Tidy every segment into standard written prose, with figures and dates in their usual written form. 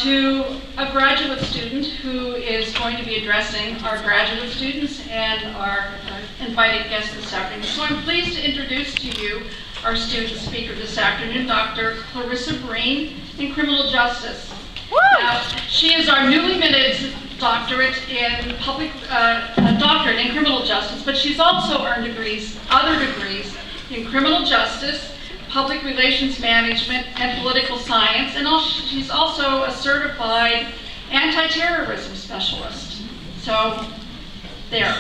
to a graduate student who is going to be addressing our graduate students and our invited guests this afternoon. So I'm pleased to introduce to you our student speaker this afternoon, Dr. Clairissa Breen in criminal justice. Now, she is our newly minted doctorate in doctorate in criminal justice, but she's also earned other degrees in criminal justice, public relations management, and political science, and she's also a certified anti-terrorism specialist. So, there.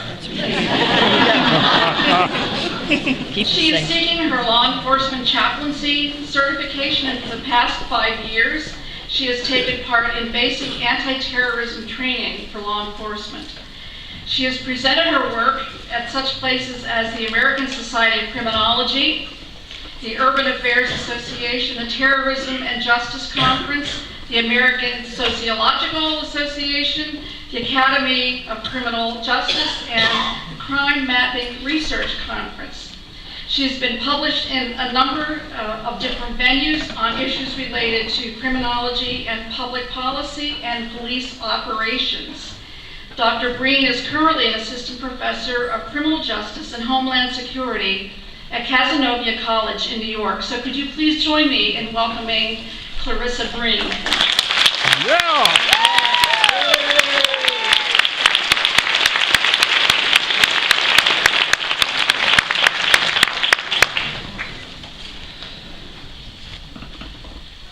She is seeking her law enforcement chaplaincy certification, and for the past 5 years, she has taken part in basic anti-terrorism training for law enforcement. She has presented her work at such places as the American Society of Criminology, the Urban Affairs Association, the Terrorism and Justice Conference, the American Sociological Association, the Academy of Criminal Justice, and the Crime Mapping Research Conference. She has been published in a number of different venues on issues related to criminology and public policy and police operations. Dr. Breen is currently an assistant professor of criminal justice and homeland security at Cazenovia College in New York. So could you please join me in welcoming Clairissa Breen. Yeah!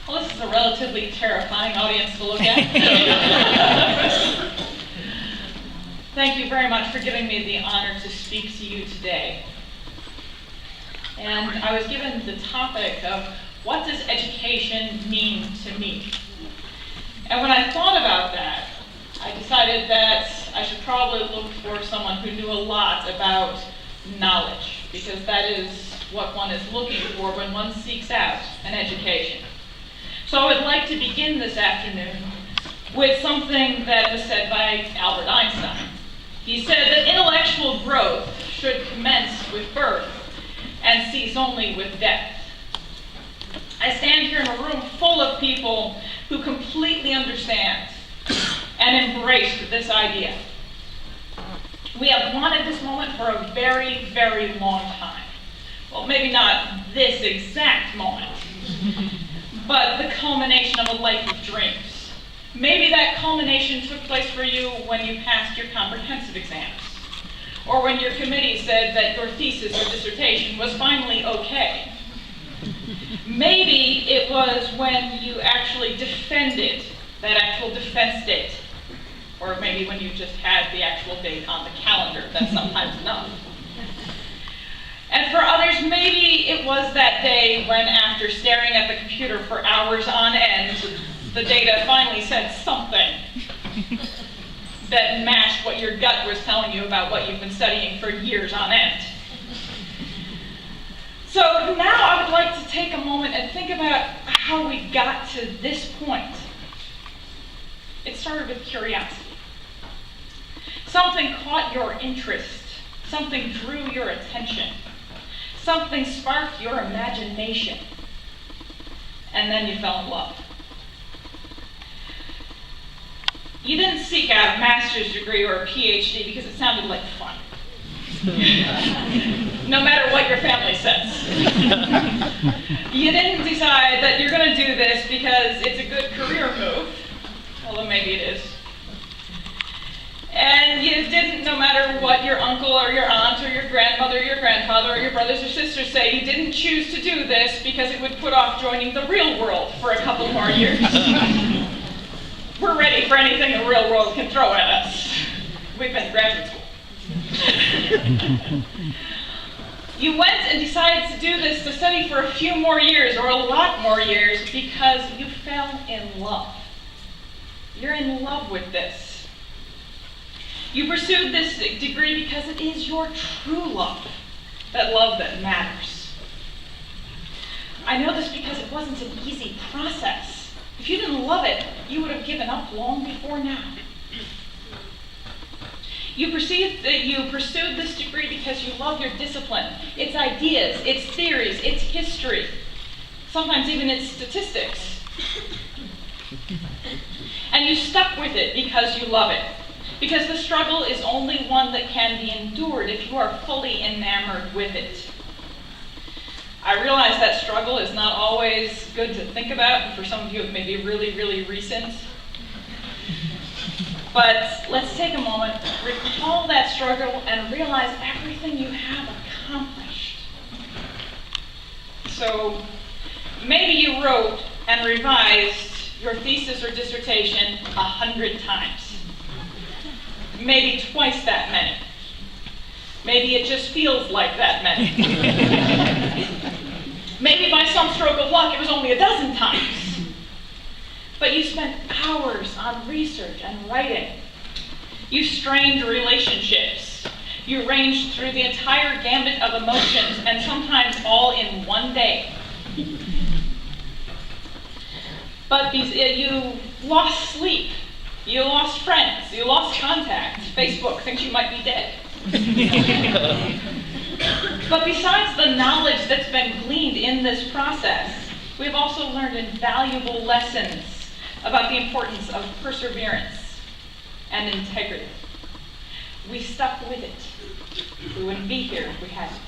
Well, this is a relatively terrifying audience to look at. Thank you very much for giving me the honor to speak to you today. And I was given the topic of what does education mean to me? And when I thought about that, I decided that I should probably look for someone who knew a lot about knowledge, because that is what one is looking for when one seeks out an education. So I would like to begin this afternoon with something that was said by Albert Einstein. He said that intellectual growth should commence with birth and cease only with death. I stand here in a room full of people who completely understand and embrace this idea. We have wanted this moment for a very, very long time. Well, maybe not this exact moment, but the culmination of a life of dreams. Maybe that culmination took place for you when you passed your comprehensive exams, or when your committee said that your thesis or dissertation was finally okay. Maybe it was when you actually defended that actual defense date, or maybe when you just had the actual date on the calendar. That's sometimes enough. And for others, maybe it was that day when, after staring at the computer for hours on end, the data finally said something that matched what your gut was telling you about what you've been studying for years on end. So now I would like to take a moment and think about how we got to this point. It started with curiosity. Something caught your interest. Something drew your attention. Something sparked your imagination. And then you fell in love. You didn't seek out a master's degree or a PhD because it sounded like fun. No matter what your family says. You didn't decide that you're going to do this because it's a good career move, although maybe it is. And you didn't, no matter what your uncle or your aunt or your grandmother or your grandfather or your brothers or sisters say, you didn't choose to do this because it would put off joining the real world for a couple more years. We're ready for anything the real world can throw at us. We've been to graduate school. You went and decided to do this, to study for a few more years or a lot more years, because you fell in love. You're in love with this. You pursued this degree because it is your true love that matters. I know this because it wasn't an easy process. If you didn't love it, you would have given up long before now. You pursued this degree because you love your discipline, its ideas, its theories, its history, sometimes even its statistics. And you stuck with it because you love it. Because the struggle is only one that can be endured if you are fully enamored with it. I realize that struggle is not always good to think about, and for some of you it may be really, really recent. But let's take a moment, recall that struggle, and realize everything you have accomplished. So maybe you wrote and revised your thesis or dissertation 100 times. Maybe twice that many. Maybe it just feels like that many. Maybe by some stroke of luck it was only 12 times. But you spent hours on research and writing. You strained relationships. You ranged through the entire gambit of emotions, and sometimes all in one day. But you lost sleep. You lost friends. You lost contact. Facebook thinks you might be dead. But besides the knowledge that's been gleaned in this process, we've also learned invaluable lessons about the importance of perseverance and integrity. We stuck with it. We wouldn't be here if we hadn't.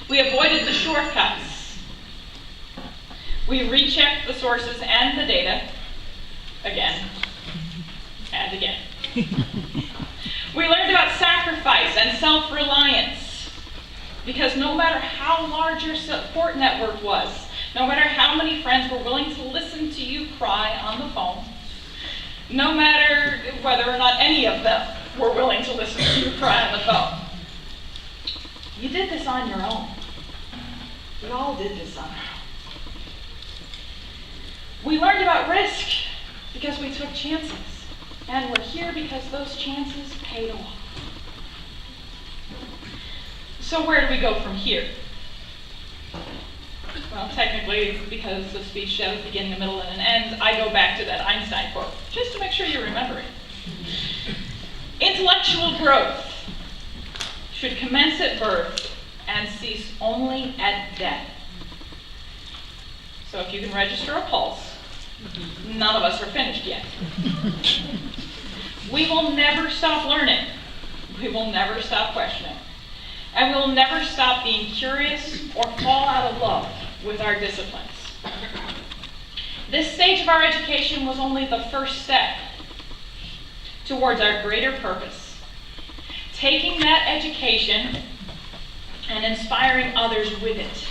We avoided the shortcuts. We rechecked the sources and the data again and again. We learned about sacrifice and self-reliance, because no matter how large your support network was, no matter how many friends were willing to listen to you cry on the phone, no matter whether or not any of them were willing to listen to you cry on the phone, you did this on your own. We all did this on our own. We learned about risk because we took chances. And we're here because those chances paid off. So where do we go from here? Well, technically, because the speech shows a beginning, a middle, and an end, I go back to that Einstein quote, just to make sure you remember it. Intellectual growth should commence at birth and cease only at death. So if you can register a pulse, none of us are finished yet. We will never stop learning. We will never stop questioning. And we will never stop being curious or fall out of love with our disciplines. This stage of our education was only the first step towards our greater purpose. Taking that education and inspiring others with it.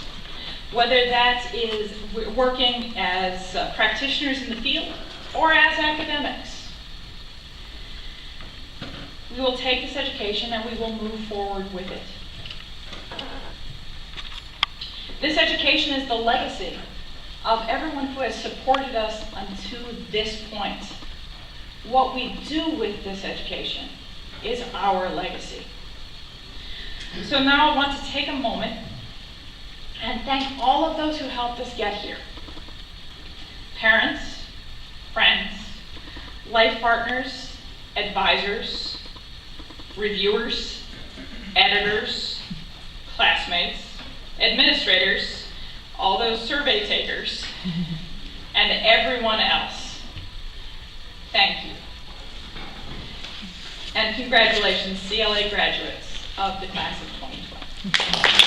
Whether that is working as practitioners in the field or as academics. We will take this education and we will move forward with it. This education is the legacy of everyone who has supported us unto this point. What we do with this education is our legacy. So now I want to take a moment and thank all of those who helped us get here. Parents, friends, life partners, advisors, reviewers, editors, classmates, administrators, all those survey takers, and everyone else. Thank you. And congratulations, CLA graduates of the class of 2012.